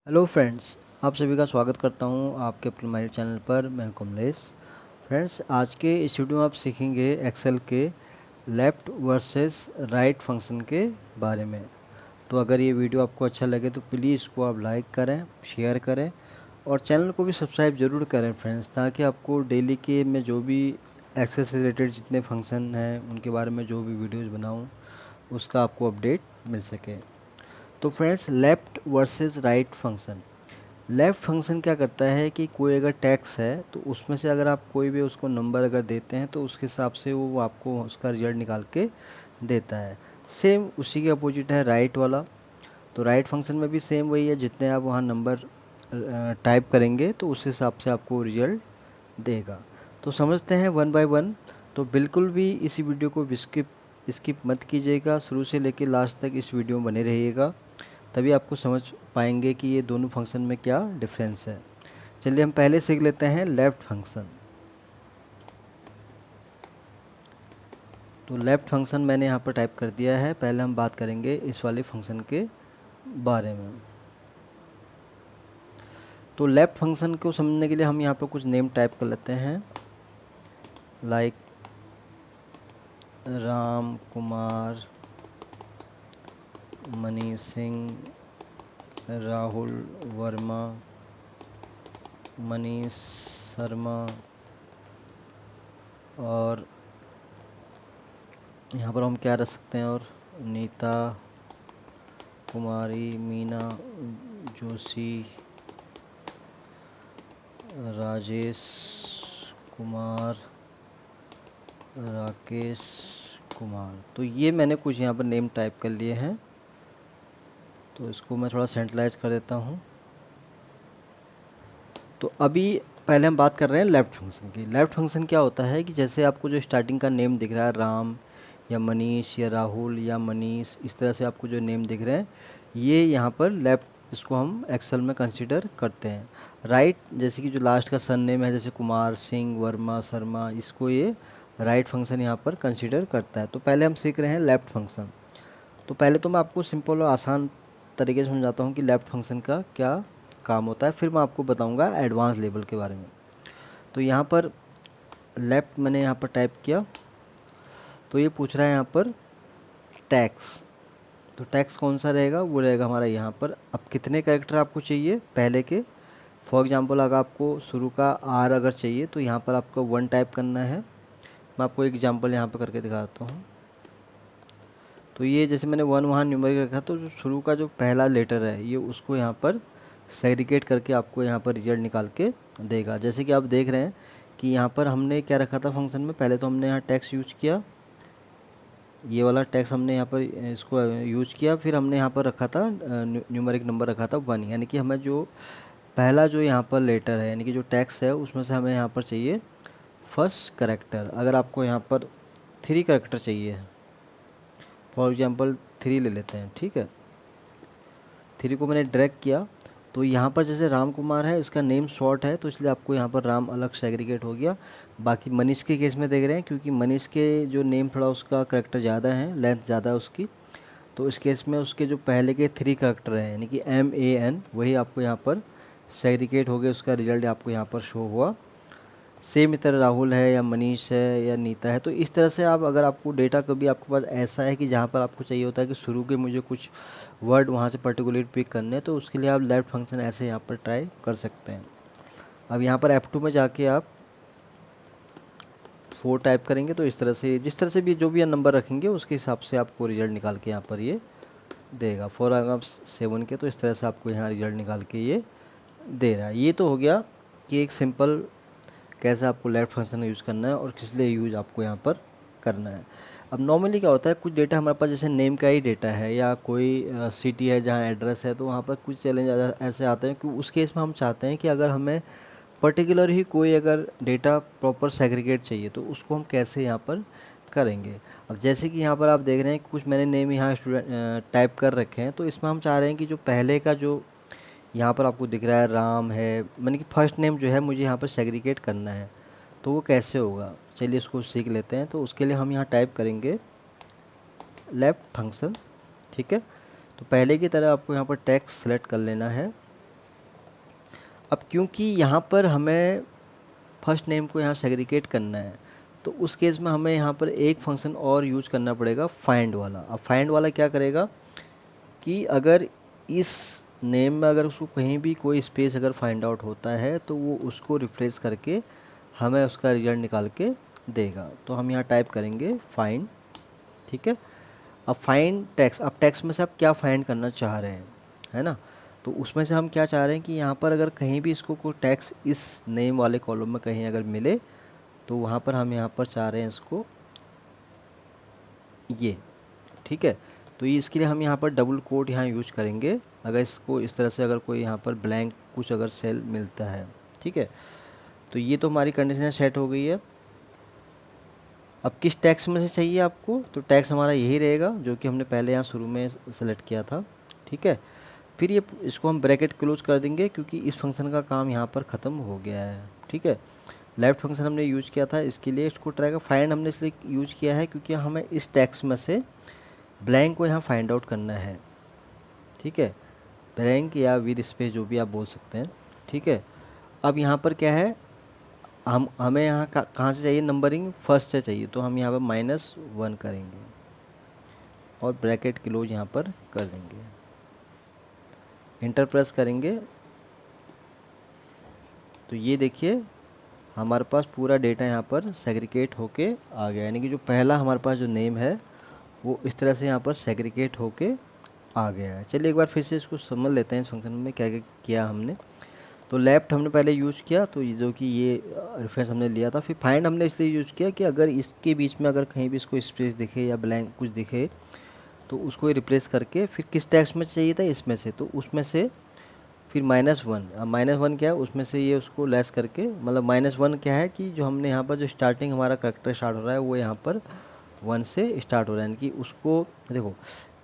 Hello friends, आप सभी का स्वागत करता हूं आपके अपने हमारे चैनल पर। मैं हूं कमलेश। फ्रेंड्स, आज के इस वीडियो में आप सीखेंगे एक्सेल के लेफ़्ट वर्सेस राइट फंक्शन के बारे में। तो अगर ये वीडियो आपको अच्छा लगे तो प्लीज़ इसको आप लाइक करें, शेयर करें और चैनल को भी सब्सक्राइब ज़रूर करें फ्रेंड्स, ताकि आपको डेली के मैं जो भी एक्सेल से रिलेटेड जितने फंक्शन हैं उनके बारे में जो भी वीडियोज़ बनाऊँ उसका आपको अपडेट मिल सके। तो friends, left versus right function. Left function क्या करता है कि कोई अगर टैक्स है तो उसमें से अगर आप कोई भी उसको नंबर अगर देते हैं तो उसके हिसाब से वो आपको उसका रिजल्ट निकाल के देता है। सेम उसी के अपोजिट है राइट वाला। तो राइट फंक्शन में भी सेम वही है, जितने आप वहाँ नंबर टाइप करेंगे तो उस हिसाब से आपको रिजल्ट देगा। तो समझते हैं वन बाय वन। तो बिल्कुल भी इस वीडियो को स्किप स्किप मत कीजिएगा, शुरू से लेकर लास्ट तक इस वीडियो में बने रहिएगा, तभी आपको समझ पाएंगे कि ये दोनों फंक्शन में क्या डिफरेंस है। चलिए हम पहले सीख लेते हैं लेफ़्ट फंक्शन। तो लेफ़्ट फंक्शन मैंने यहाँ पर टाइप कर दिया है। पहले हम बात करेंगे इस वाले फंक्शन के बारे में। तो लेफ़्ट फंक्शन को समझने के लिए हम यहाँ पर कुछ नेम टाइप कर लेते हैं, लाइक राम कुमार, मनीष सिंह, राहुल वर्मा, मनीष शर्मा, और यहाँ पर हम क्या रख सकते हैं, और नीता कुमारी, मीना जोशी, राजेश कुमार, राकेश कुमार। तो ये मैंने कुछ यहाँ पर नेम टाइप कर लिए हैं। तो इसको मैं थोड़ा सेंट्रलाइज कर देता हूँ। तो अभी पहले हम बात कर रहे हैं लेफ़्ट फंक्शन की। लेफ़्ट फंक्शन क्या होता है कि जैसे आपको जो स्टार्टिंग का नेम दिख रहा है, राम या मनीष या राहुल या मनीष, इस तरह से आपको जो नेम दिख रहे हैं ये यहाँ पर लेफ़्ट, इसको हम एक्सेल में कंसीडर करते हैं। राइट, जैसे कि जो लास्ट का सन नेम है, जैसे कुमार, सिंह, वर्मा, शर्मा, इसको ये राइट फंक्शन यहाँ पर कंसीडर करता है। तो पहले हम सीख रहे हैं लेफ़्ट फंक्शन। तो पहले तो मैं आपको सिंपल और आसान तरीके से समझाता हूँ कि लेफ़्ट फंक्शन का क्या काम होता है, फिर मैं आपको बताऊँगा एडवांस लेवल के बारे में। तो यहाँ पर लेफ़्ट मैंने यहाँ पर टाइप किया, तो ये पूछ रहा है यहाँ पर टैक्स। तो टैक्स कौन सा रहेगा, वो रहेगा हमारा यहाँ पर। अब कितने कैरेक्टर आपको चाहिए पहले के। फॉर एग्जांपल अगर आपको शुरू का आर अगर चाहिए तो यहाँ पर आपको 1 टाइप करना है। मैं आपको एग्जांपल यहाँ पर करके दिखाता हूँ। तो ये जैसे मैंने 1 वहाँ न्यूमेरिक रखा, तो जो शुरू का जो पहला लेटर है ये उसको यहाँ पर सेग्रीगेट करके आपको यहाँ पर रिजल्ट निकाल के देगा। जैसे कि आप देख रहे हैं कि यहाँ पर हमने क्या रखा था फंक्शन में, पहले तो हमने यहाँ टैक्स यूज किया, ये वाला टैक्स हमने यहाँ पर इसको यूज किया, फिर हमने यहाँ पर रखा था न्यूमेरिक नंबर रखा था 1, यानी कि हमें जो पहला जो यहाँ पर लेटर है यानी कि जो टैक्स है उसमें से हमें यहाँ पर चाहिए फर्स्ट करेक्टर। अगर आपको यहाँ पर 3 करेक्टर चाहिए, फॉर एग्जांपल 3 ले लेते हैं, ठीक है। 3 को मैंने ड्रैग किया, तो यहाँ पर जैसे राम कुमार है, इसका नेम शॉर्ट है तो इसलिए आपको यहाँ पर राम अलग सेग्रीगेट हो गया। बाकी मनीष के केस में देख रहे हैं, क्योंकि मनीष के जो नेम थोड़ा उसका करेक्टर ज़्यादा है, लेंथ ज़्यादा है उसकी, तो इस केस में उसके जो पहले के 3 करेक्टर हैं यानी कि MAN, वही आपको यहाँ पर सेग्रीगेट हो गए, उसका रिजल्ट आपको यहाँ पर शो हुआ। सेम इस तरह राहुल है या मनीष है या नीता है। तो इस तरह से आप, अगर आपको डेटा कभी आपके पास ऐसा है कि जहाँ पर आपको चाहिए होता है कि शुरू के मुझे कुछ वर्ड वहाँ से पर्टिकुलर पिक करने हैं, तो उसके लिए आप लेफ़्ट फंक्शन ऐसे यहाँ पर ट्राई कर सकते हैं। अब यहाँ पर F2 में जाके आप 4 टाइप करेंगे, तो इस तरह से जिस तरह से भी जो भी नंबर रखेंगे उसके हिसाब से आपको रिजल्ट निकाल के यहाँ पर ये देगा। 4 अगर आप 7 के, तो इस तरह से आपको यहाँ रिजल्ट निकाल के ये दे रहा है। ये तो हो गया कि एक सिंपल कैसे आपको लेफ़्ट फंक्शन यूज़ करना है और किस लिए यूज़ आपको यहाँ पर करना है। अब नॉर्मली क्या होता है, कुछ डेटा हमारे पास जैसे नेम का ही डेटा है या कोई सिटी है जहाँ एड्रेस है, तो वहाँ पर कुछ चैलेंज ऐसे आते हैं कि उस केस में हम चाहते हैं कि अगर हमें पर्टिकुलर ही कोई अगर डेटा प्रॉपर सेग्रीगेट चाहिए तो उसको हम कैसे यहाँ पर करेंगे। अब जैसे कि यहाँ पर आप देख रहे हैं कुछ मैंने नेम यहाँ स्टूडेंट टाइप कर रखे हैं, तो इसमें हम चाह रहे हैं कि जो पहले का जो यहाँ पर आपको दिख रहा है राम है, मैंने कि फर्स्ट नेम जो है मुझे यहाँ पर सेग्रीगेट करना है, तो वो कैसे होगा, चलिए इसको सीख लेते हैं। तो उसके लिए हम यहाँ टाइप करेंगे लेफ़्ट फंक्शन, ठीक है। तो पहले की तरह आपको यहाँ पर टेक्स्ट सेलेक्ट कर लेना है, अब क्योंकि यहाँ पर हमें फर्स्ट नेम को यहाँ सेग्रीगेट करना है, तो उस केस में हमें यहाँ पर एक फंक्शन और यूज करना पड़ेगा, फाइंड वाला। अब फाइंड वाला क्या करेगा कि अगर इस नेम में अगर उसको कहीं भी कोई स्पेस अगर फाइंड आउट होता है तो वो उसको रिप्लेस करके हमें उसका रिजल्ट निकाल के देगा। तो हम यहाँ टाइप करेंगे फाइंड, ठीक है। अब फाइंड टेक्स्ट, अब टेक्स्ट में से आप क्या फाइंड करना चाह रहे हैं, है ना। तो उसमें से हम क्या चाह रहे हैं कि यहाँ पर अगर कहीं भी इसको कोई टेक्स्ट इस नेम वाले कॉलम में कहीं अगर मिले तो वहाँ पर हम यहाँ पर चाह रहे हैं इसको ये, ठीक है। तो ये इसके लिए हम यहाँ पर डबल कोट यहाँ यूज करेंगे अगर इसको इस तरह से अगर कोई यहाँ पर ब्लैंक कुछ अगर सेल मिलता है, ठीक है। तो ये तो हमारी कंडीशन सेट हो गई है। अब किस टैक्स में से चाहिए आपको, तो टैक्स हमारा यही रहेगा जो कि हमने पहले यहाँ शुरू में सेलेक्ट किया था, ठीक है। फिर ये इसको हम ब्रैकेट क्लोज कर देंगे क्योंकि इस फंक्शन का काम यहाँ पर ख़त्म हो गया है, ठीक है। लेफ्ट फंक्शन हमने यूज किया था, इसके लिए इसको ट्राई का फाइंड हमने इसलिए यूज किया है क्योंकि हमें इस टैक्स में से ब्लैंक को यहाँ फाइंड आउट करना है, ठीक है। ब्लैंक या विद स्पेस जो भी आप बोल सकते हैं, ठीक है। अब यहाँ पर क्या है, हमें यहाँ कहाँ से चाहिए, नंबरिंग फर्स्ट से चाहिए, तो हम यहाँ पर -1 करेंगे और ब्रैकेट क्लोज यहाँ पर कर देंगे, इंटर प्रेस करेंगे। तो ये देखिए हमारे पास पूरा डेटा यहाँ पर सेग्रीगेट होके आ गया, यानी कि जो पहला हमारे पास जो नेम है वो इस तरह से यहाँ पर सेग्रीगेट होके आ गया है। चलिए एक बार फिर से इसको समझ लेते हैं इस फंक्शन में क्या क्या किया हमने। तो लेफ़्ट हमने पहले यूज़ किया, तो ये जो कि ये रेफरेंस हमने लिया था। फिर फाइंड हमने इसलिए यूज़ किया कि अगर इसके बीच में अगर कहीं भी इसको स्पेस दिखे या ब्लैंक कुछ दिखे तो उसको रिप्लेस करके फिर किस टेक्स्ट में चाहिए था, इसमें से, तो उसमें से फिर -1, अब -1 क्या है उसमें से ये उसको लेस करके, मतलब -1 क्या है कि जो हमने यहाँ पर जो स्टार्टिंग हमारा करेक्टर स्टार्ट हो रहा है वो यहाँ पर 1 से स्टार्ट हो रहा है, यानी कि उसको देखो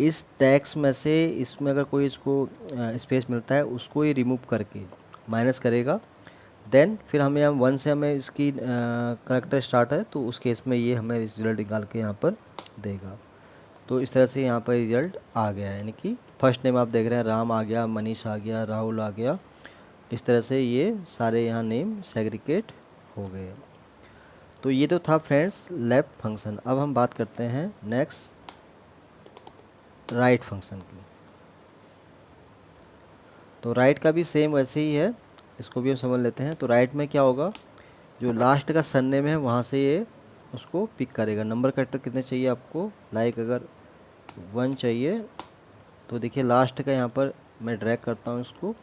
इस टैक्स में से इसमें अगर कोई इसको स्पेस मिलता है उसको ये रिमूव करके माइनस करेगा। देन फिर हमें यहाँ 1 से हमें इसकी करेक्टर स्टार्ट है तो उस केस में ये हमें रिजल्ट निकाल के यहाँ पर देगा। तो इस तरह से यहाँ पर रिजल्ट आ गया है, यानी कि फर्स्ट नेम आप देख रहे हैं राम आ गया, मनीष आ गया, राहुल आ गया। इस तरह से ये सारे यहाँ नेम सेग्रीगेट हो गए। तो ये तो था फ्रेंड्स लेफ्ट फंक्शन। अब हम बात करते हैं नेक्स्ट राइट फंक्शन की। तो राइट का भी सेम वैसे ही है, इसको भी हम समझ लेते हैं। तो राइट में क्या होगा, जो लास्ट का सरनेम है वहाँ से ये उसको पिक करेगा। नंबर कैरेक्टर कितने चाहिए आपको, लाइक अगर 1 चाहिए तो देखिए लास्ट का यहाँ पर मैं ड्रैग करता हूँ इसको,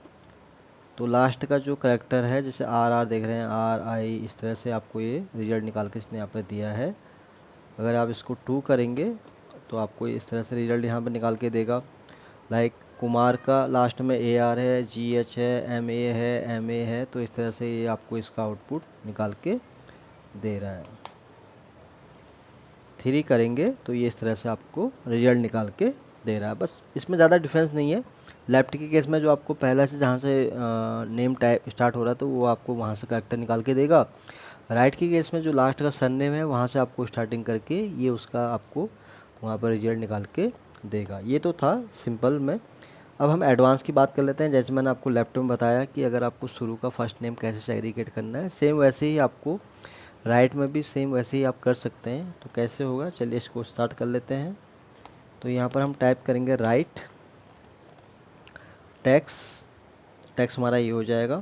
तो लास्ट का जो करेक्टर है जैसे RR देख रहे हैं, RI, इस तरह से आपको ये रिजल्ट निकाल के इसने यहाँ पर दिया है। अगर आप इसको 2 करेंगे तो आपको इस तरह से रिजल्ट यहाँ पर निकाल के देगा। लाइक कुमार का लास्ट में AR है, GH है, MA है, MA है, तो इस तरह से ये आपको इसका आउटपुट निकाल के दे रहा है। 3 करेंगे तो ये इस तरह से आपको रिजल्ट निकाल के दे रहा है। बस इसमें ज़्यादा डिफरेंस नहीं है। लेफ्ट के केस में जो आपको पहला से जहाँ से नेम टाइप स्टार्ट हो रहा है तो वो आपको वहाँ से करेक्टर निकाल के देगा। राइट के केस में जो लास्ट का सरनेम है वहाँ से आपको स्टार्टिंग करके ये उसका आपको वहाँ पर रिजल्ट निकाल के देगा। ये तो था सिंपल में। अब हम एडवांस की बात कर लेते हैं। जैसे मैंने आपको लेफ्ट में बताया कि अगर आपको शुरू का फर्स्ट नेम कैसे सेग्रीगेट करना है, सेम वैसे ही आपको राइट में भी सेम वैसे ही आप कर सकते हैं। तो कैसे होगा, चलिए इसको स्टार्ट कर लेते हैं। तो यहाँ पर हम टाइप करेंगे राइट टैक्स हमारा ये हो जाएगा।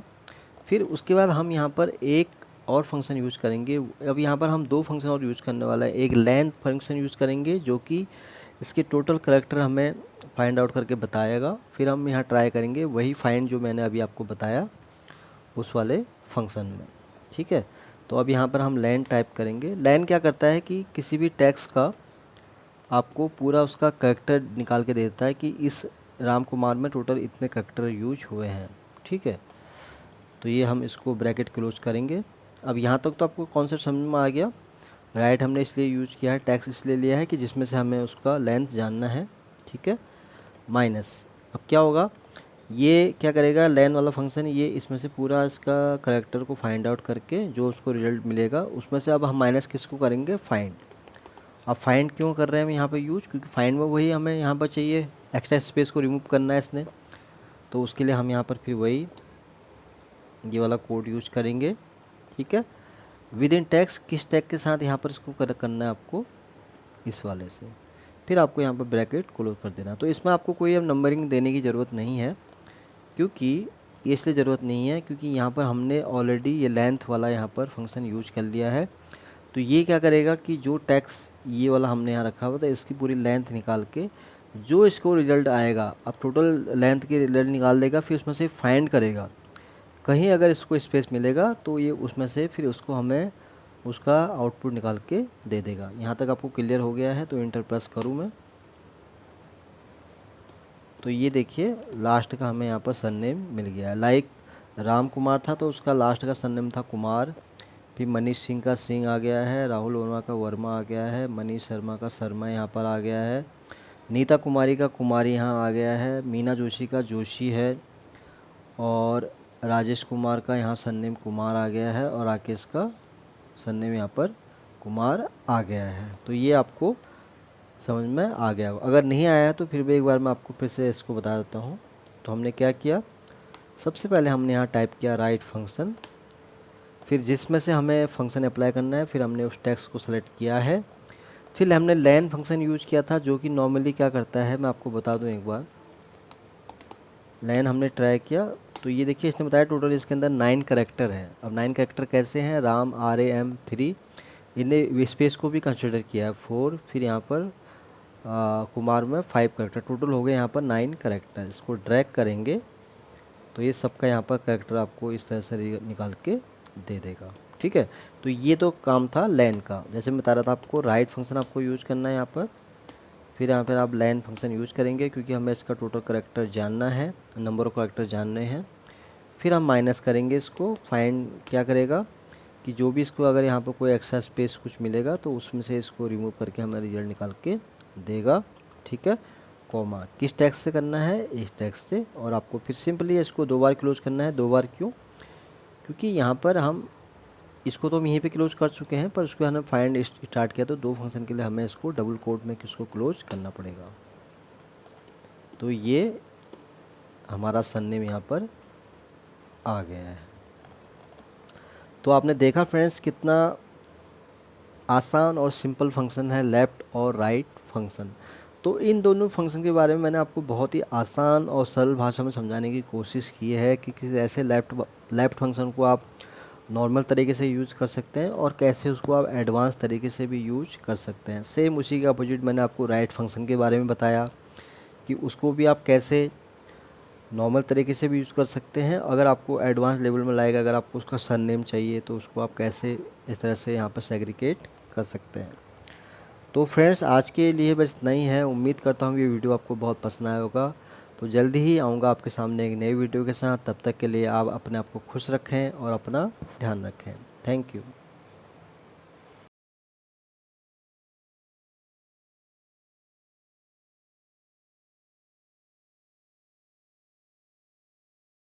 फिर उसके बाद हम यहाँ पर एक और फंक्शन यूज़ करेंगे। अब यहाँ पर हम 2 फंक्शन और यूज़ करने वाला है। एक लेंथ फंक्शन यूज़ करेंगे जो कि इसके टोटल करेक्टर हमें फाइंड आउट करके बताएगा। फिर हम यहाँ ट्राई करेंगे वही फाइंड जो मैंने अभी आपको बताया उस वाले फंक्शन में, ठीक है। तो अब यहाँ पर हम लेन टाइप करेंगे। लेन क्या करता है कि किसी भी टेक्स्ट का आपको पूरा उसका करेक्टर निकाल के देता है कि इस राम कुमार में टोटल इतने करेक्टर यूज हुए हैं, ठीक है। तो ये हम इसको ब्रैकेट क्लोज करेंगे। अब यहाँ तक तो आपको कॉन्सेप्ट समझ में आ गया। राइट हमने इसलिए यूज किया है, टैक्स इसलिए लिया है कि जिसमें से हमें उसका लेंथ जानना है, ठीक है। माइनस, अब क्या होगा, ये क्या करेगा लेन वाला फंक्शन, ये इसमें से पूरा इसका करेक्टर को फाइंड आउट करके जो उसको रिजल्ट मिलेगा उसमें से अब हम माइनस किसको करेंगे, फाइंड। अब फाइंड क्यों कर रहे हैं हम यहाँ पे यूज, क्योंकि फाइंड में वही हमें यहाँ पर चाहिए, एक्स्ट्रा स्पेस को रिमूव करना है इसने। तो उसके लिए हम यहाँ पर फिर वही ये वाला कोड यूज करेंगे, ठीक है। विद इन टैक्स, किस टैग के साथ यहाँ पर इसको करना है आपको, इस वाले से। फिर आपको यहाँ पर ब्रैकेट क्लोज कर देना। तो इसमें आपको कोई अब नंबरिंग देने की ज़रूरत नहीं है, क्योंकि ये इसलिए ज़रूरत नहीं है क्योंकि यहाँ पर हमने ऑलरेडी ये लेंथ वाला यहाँ पर फंक्शन यूज कर लिया है। तो ये क्या करेगा कि जो टैक्स ये वाला हमने यहाँ रखा हुआ था, इसकी पूरी लेंथ निकाल के जो इसको रिज़ल्ट आएगा, अब टोटल लेंथ के रिज़ल्ट निकाल देगा, फिर उसमें से फाइंड करेगा। कहीं अगर इसको स्पेस मिलेगा तो ये उसमें से फिर उसको हमें उसका आउटपुट निकाल के दे देगा। यहाँ तक आपको क्लियर हो गया है, तो इंटर प्रेस करूँ मैं, तो ये देखिए लास्ट का हमें यहाँ पर सरनेम मिल गया है। लाइक राम कुमार था तो उसका लास्ट का सरनेम था कुमार। फिर मनीष सिंह का सिंह आ गया है, राहुल वर्मा का वर्मा आ गया है, मनीष शर्मा का शर्मा यहाँ पर आ गया है, नीता कुमारी का कुमारी यहाँ आ गया है, मीना जोशी का जोशी है, और राजेश कुमार का यहाँ सरनेम कुमार आ गया है, और राकेश का सरनेम यहाँ पर कुमार आ गया है। तो ये आपको समझ में आ गया होगा। अगर नहीं आया तो फिर भी एक बार मैं आपको फिर से इसको बता देता हूँ। तो हमने क्या किया, सबसे पहले हमने यहाँ टाइप किया राइट फंक्शन, फिर जिसमें से हमें फंक्शन अप्लाई करना है, फिर हमने उस टेक्स्ट को सेलेक्ट किया है। फिर हमने लेन फंक्शन यूज किया था, जो कि नॉर्मली क्या करता है मैं आपको बता दूं एक बार। लेन हमने ट्राई किया तो ये देखिए इसने बताया टोटल इसके अंदर 9 करेक्टर हैं। अब 9 करेक्टर कैसे हैं, राम RAM 3, इन्हें स्पेस को भी कंसिडर किया है 4, फिर यहाँ पर कुमार में 5 करेक्टर, टोटल हो गए यहाँ पर 9 करेक्टर। इसको ड्रैग करेंगे तो ये सबका यहाँ पर करेक्टर आपको इस तरह से निकाल के दे देगा, ठीक है। तो ये तो काम था लेन का। जैसे मैं बता रहा था आपको, राइट फंक्शन आपको यूज करना है यहाँ पर, फिर यहाँ पर आप लेन फंक्शन यूज करेंगे क्योंकि हमें इसका टोटल करेक्टर जानना है, नंबर ऑफ करेक्टर जानने हैं। फिर हम माइनस करेंगे इसको, फाइंड क्या करेगा कि जो भी इसको अगर यहाँ पर कोई एक्स्ट्रा स्पेस कुछ मिलेगा तो उसमें से इसको रिमूव करके हमें रिजल्ट निकाल के देगा, ठीक है। कॉमा किस टैक्स से करना है, इस टैक्स से। और आपको फिर सिंपली इसको 2 बार क्लोज करना है। 2 बार क्यों, क्योंकि यहाँ पर हम इसको तो हम यहीं पे क्लोज कर चुके हैं, पर उसके बाद हमने फाइंड स्टार्ट किया तो 2 फंक्शन के लिए हमें इसको डबल कोट में किसको क्लोज करना पड़ेगा। तो ये हमारा सरनेम यहाँ पर आ गया है। तो आपने देखा फ्रेंड्स कितना आसान और सिंपल फंक्शन है लेफ़्ट और राइट फंक्शन। तो इन दोनों फंक्शन के बारे में मैंने आपको बहुत ही आसान और सरल भाषा में समझाने की कोशिश की है कि किस ऐसे लेफ़्ट फंक्शन को आप नॉर्मल तरीके से यूज़ कर सकते हैं और कैसे उसको आप एडवांस तरीके से भी यूज कर सकते हैं। सेम उसी के अपोजिट मैंने आपको राइट फंक्शन के बारे में बताया कि उसको भी आप कैसे नॉर्मल तरीके से भी यूज़ कर सकते हैं। अगर आपको एडवांस लेवल में लाएगा, अगर आपको उसका सरनेम चाहिए तो उसको आप कैसे इस तरह से यहाँ पर सेग्रीगेट कर सकते हैं। तो फ्रेंड्स आज के लिए बस इतना ही है। उम्मीद करता हूँ ये वीडियो आपको बहुत पसंद आया होगा। तो जल्दी ही आऊँगा आपके सामने एक नई वीडियो के साथ। तब तक के लिए आप अपने आप को खुश रखें और अपना ध्यान रखें। Thank you.